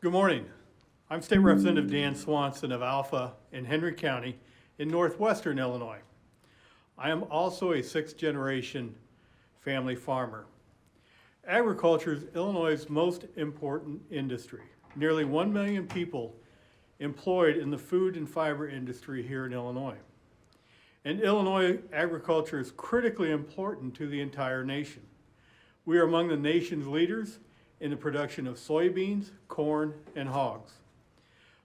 Good morning. I'm State Representative Dan Swanson of Alpha in Henry County in northwestern Illinois. I am also a sixth-generation family farmer. Agriculture is Illinois' most important industry. Nearly 1 million people employed in the food and fiber industry here in Illinois. In Illinois, agriculture is critically important to the entire nation. We are among the nation's leaders in the production of soybeans, corn, and hogs.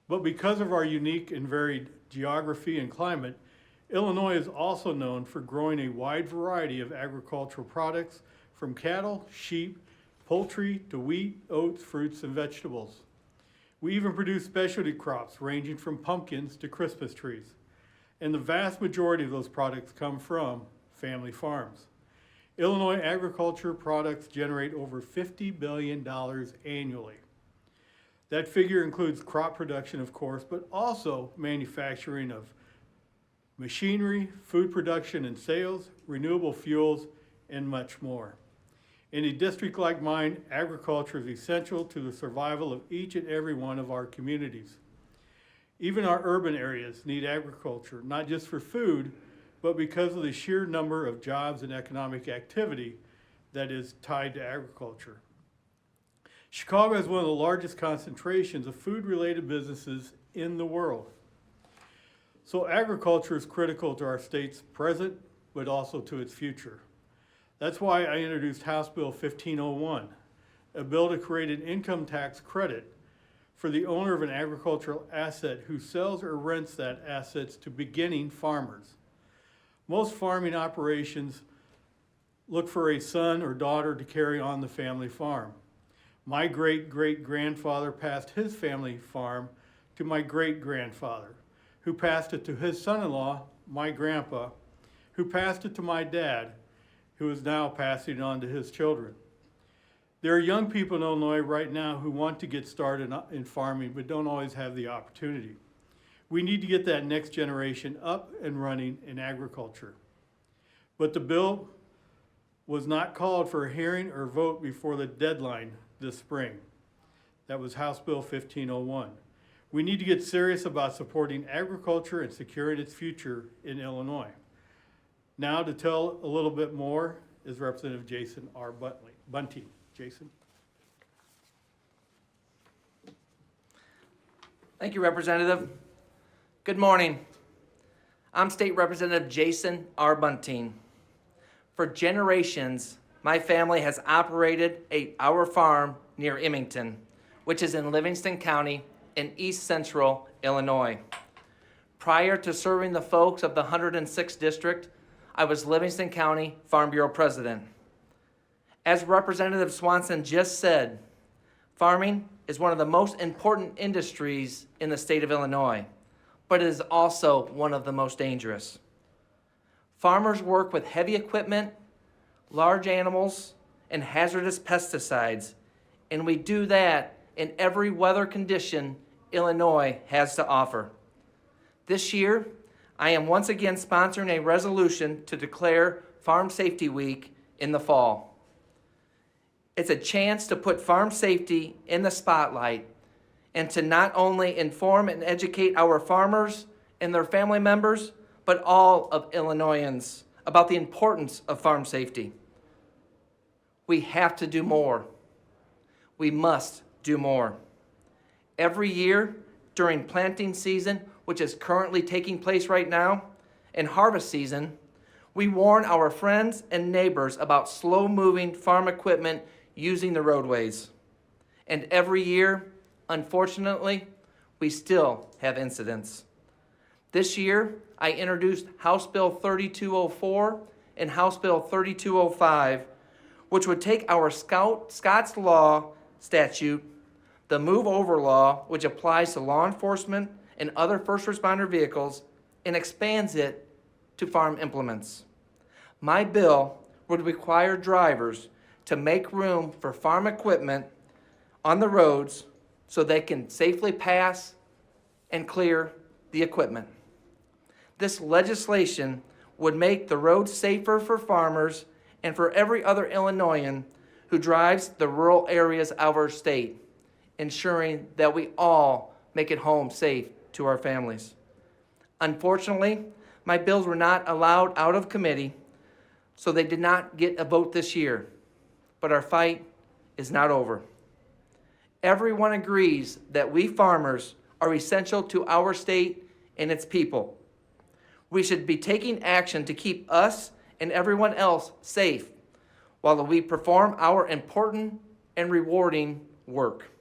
But because of our unique and varied geography and climate, Illinois is also known for growing a wide variety of agricultural products from cattle, sheep, poultry, to wheat, oats, fruits, and vegetables. We even produce specialty crops ranging from pumpkins to Christmas trees. And the vast majority of those products come from family farms. Illinois agriculture products generate over $50 billion annually. That figure includes crop production, of course, but also manufacturing of machinery, food production and sales, renewable fuels, and much more. In a district like mine, agriculture is essential to the survival of each and every one of our communities. Even our urban areas need agriculture, not just for food, but because of the sheer number of jobs and economic activity that is tied to agriculture. Chicago has one of the largest concentrations of food-related businesses in the world. So agriculture is critical to our state's present, but also to its future. That's why I introduced House Bill 1501, a bill to create an income tax credit for the owner of an agricultural asset who sells or rents that assets to beginning farmers. Most farming operations look for a son or daughter to carry on the family farm. My great-great-grandfather passed his family farm to my great-grandfather, who passed it to his son-in-law, my grandpa, who passed it to my dad, who is now passing it on to his children. There are young people in Illinois right now who want to get started in farming but don't always have the opportunity. We need to get that next generation up and running in agriculture. But the bill was not called for a hearing or vote before the deadline this spring. That was House Bill 1501. We need to get serious about supporting agriculture and securing its future in Illinois. Now to tell a little bit more is Representative Jason R. Bunting. Jason. Thank you, Representative. Good morning. I'm State Representative Jason R. Bunting. For generations, my family has operated our farm near Emmington, which is in Livingston County in east central Illinois. Prior to serving the folks of the 106th District, I was Livingston County Farm Bureau President. As Representative Swanson just said, farming is one of the most important industries in the state of Illinois, but it is also one of the most dangerous. Farmers work with heavy equipment, large animals, and hazardous pesticides, and we do that in every weather condition Illinois has to offer. This year, I am once again sponsoring a resolution to declare Farm Safety Week in the fall. It's a chance to put farm safety in the spotlight and to not only inform and educate our farmers and their family members, but all of Illinoisans about the importance of farm safety. We have to do more. We must do more. Every year during planting season, which is currently taking place right now, and harvest season, we warn our friends and neighbors about slow-moving farm equipment using the roadways. And every year, unfortunately, we still have incidents. This year, I introduced House Bill 3204 and House Bill 3205, which would take our Scott's Law statute, the Move Over Law, which applies to law enforcement and other first responder vehicles, and expands it to farm implements. My bill would require drivers to make room for farm equipment on the roads so they can safely pass and clear the equipment. This legislation would make the roads safer for farmers and for every other Illinoisan who drives the rural areas of our state. ensuring that we all make it home safe to our families. Unfortunately, my bills were not allowed out of committee, so they did not get a vote this year. But our fight is not over. Everyone agrees that we farmers are essential to our state and its people. We should be taking action to keep us and everyone else safe while we perform our important and rewarding work.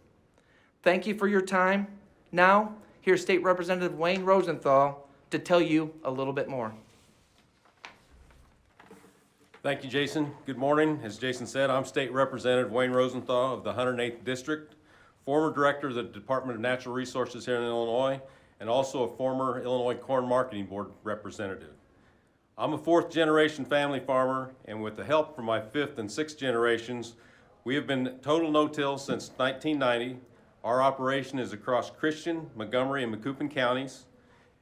Thank you for your time. Now, here's State Representative Wayne Rosenthal to tell you a little bit more. Thank you, Jason. Good morning. As Jason said, I'm State Representative Wayne Rosenthal of the 108th District, former Director of the Department of Natural Resources here in Illinois, and also a former Illinois Corn Marketing Board representative. I'm a fourth-generation family farmer, and with the help from my fifth and sixth generations, we have been total no-till since 1990. Our operation is across Christian, Montgomery, and Macoupin counties.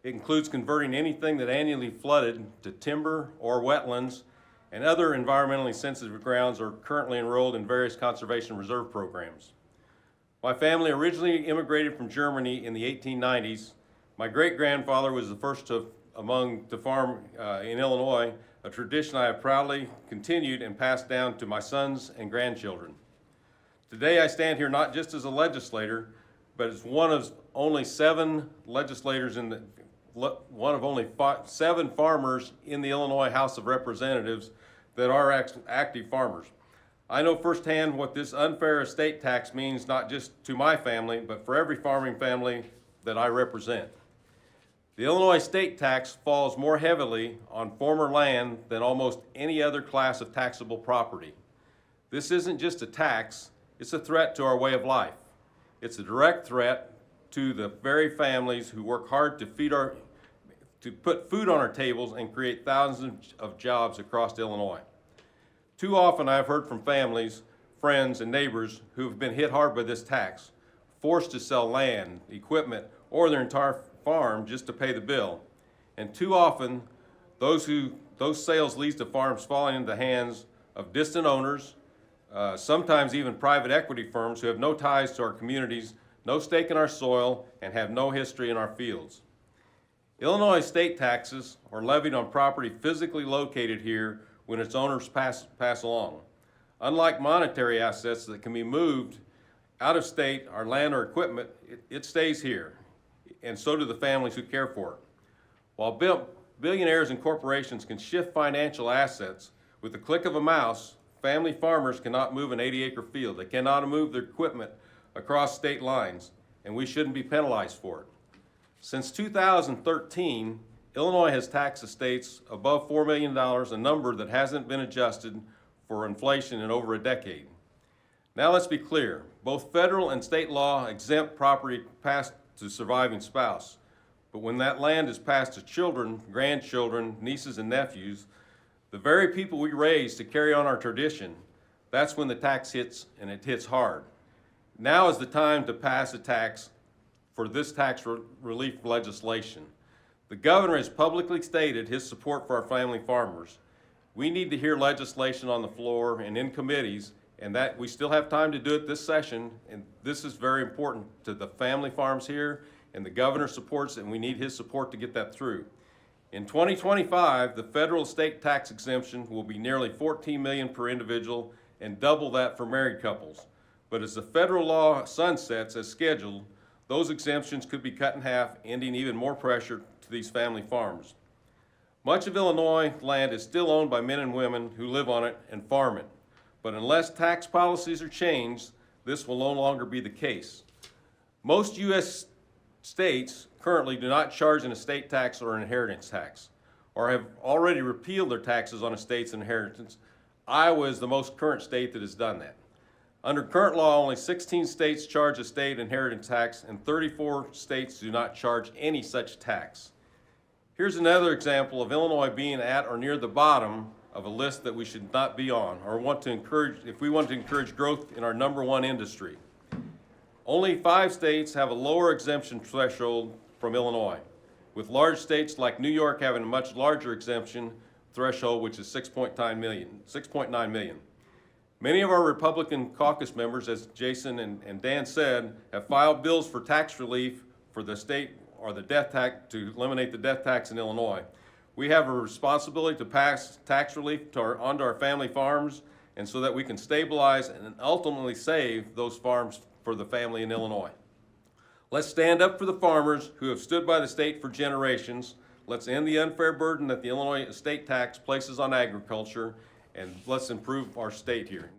It includes converting anything that annually flooded to timber or wetlands, and other environmentally sensitive grounds are currently enrolled in various conservation reserve programs. My family originally immigrated from Germany in the 1890s. My great-grandfather was the first to farm in Illinois, a tradition I have proudly continued and passed down to my sons and grandchildren. Today I stand here not just as a legislator, but as one of only 7 legislators one of only 7 farmers in the Illinois House of Representatives that are active farmers. I know firsthand what this unfair estate tax means, not just to my family, but for every farming family that I represent. The Illinois state tax falls more heavily on former land than almost any other class of taxable property. This isn't just a tax, it's a threat to our way of life. It's a direct threat to the very families who work hard to put food on our tables and create thousands of jobs across Illinois. Too often I've heard from families, friends, and neighbors who have been hit hard by this tax, forced to sell land, equipment, or their entire farm just to pay the bill. And too often, those sales lead to farms falling into the hands of distant owners, sometimes even private equity firms who have no ties to our communities, no stake in our soil, and have no history in our fields. Illinois state taxes are levied on property physically located here when its owners pass along. Unlike monetary assets that can be moved out of state, our land or equipment, it stays here, and so do the families who care for it. While billionaires and corporations can shift financial assets, with the click of a mouse, family farmers cannot move an 80-acre field. They cannot move their equipment across state lines, and we shouldn't be penalized for it. Since 2013, Illinois has taxed estates above $4 million, a number that hasn't been adjusted for inflation in over a decade. Now let's be clear, both federal and state law exempt property passed to surviving spouse, but when that land is passed to children, grandchildren, nieces, and nephews, the very people we raise to carry on our tradition, that's when the tax hits, and it hits hard. Now is the time to pass a tax for this tax relief legislation. The governor has publicly stated his support for our family farmers. We need to hear legislation on the floor and in committees, and that we still have time to do it this session, and this is very important to the family farms here, and the governor supports it, and we need his support to get that through. In 2025, the federal state tax exemption will be nearly $14 million per individual and double that for married couples. But as the federal law sunsets as scheduled, those exemptions could be cut in half, ending even more pressure to these family farms. Much of Illinois land is still owned by men and women who live on it and farm it. But unless tax policies are changed, this will no longer be the case. Most U.S. states currently do not charge an estate tax or an inheritance tax, or have already repealed their taxes on estates and inheritance. Iowa is the most current state that has done that. Under current law, only 16 states charge estate inheritance tax, and 34 states do not charge any such tax. Here's another example of Illinois being at or near the bottom of a list that we should not be on, or if we want to encourage growth in our #1 industry. Only 5 states have a lower exemption threshold from Illinois, with large states like New York having a much larger exemption threshold, which is 6.9 million. Many of our Republican caucus members, as Jason and Dan said, have filed bills for tax relief for the state or the death tax, to eliminate the death tax in Illinois. We have a responsibility to pass tax relief onto our family farms, and so that we can stabilize and ultimately save those farms for the family in Illinois. Let's stand up for the farmers who have stood by the state for generations. Let's end the unfair burden that the Illinois estate tax places on agriculture, and let's improve our state here.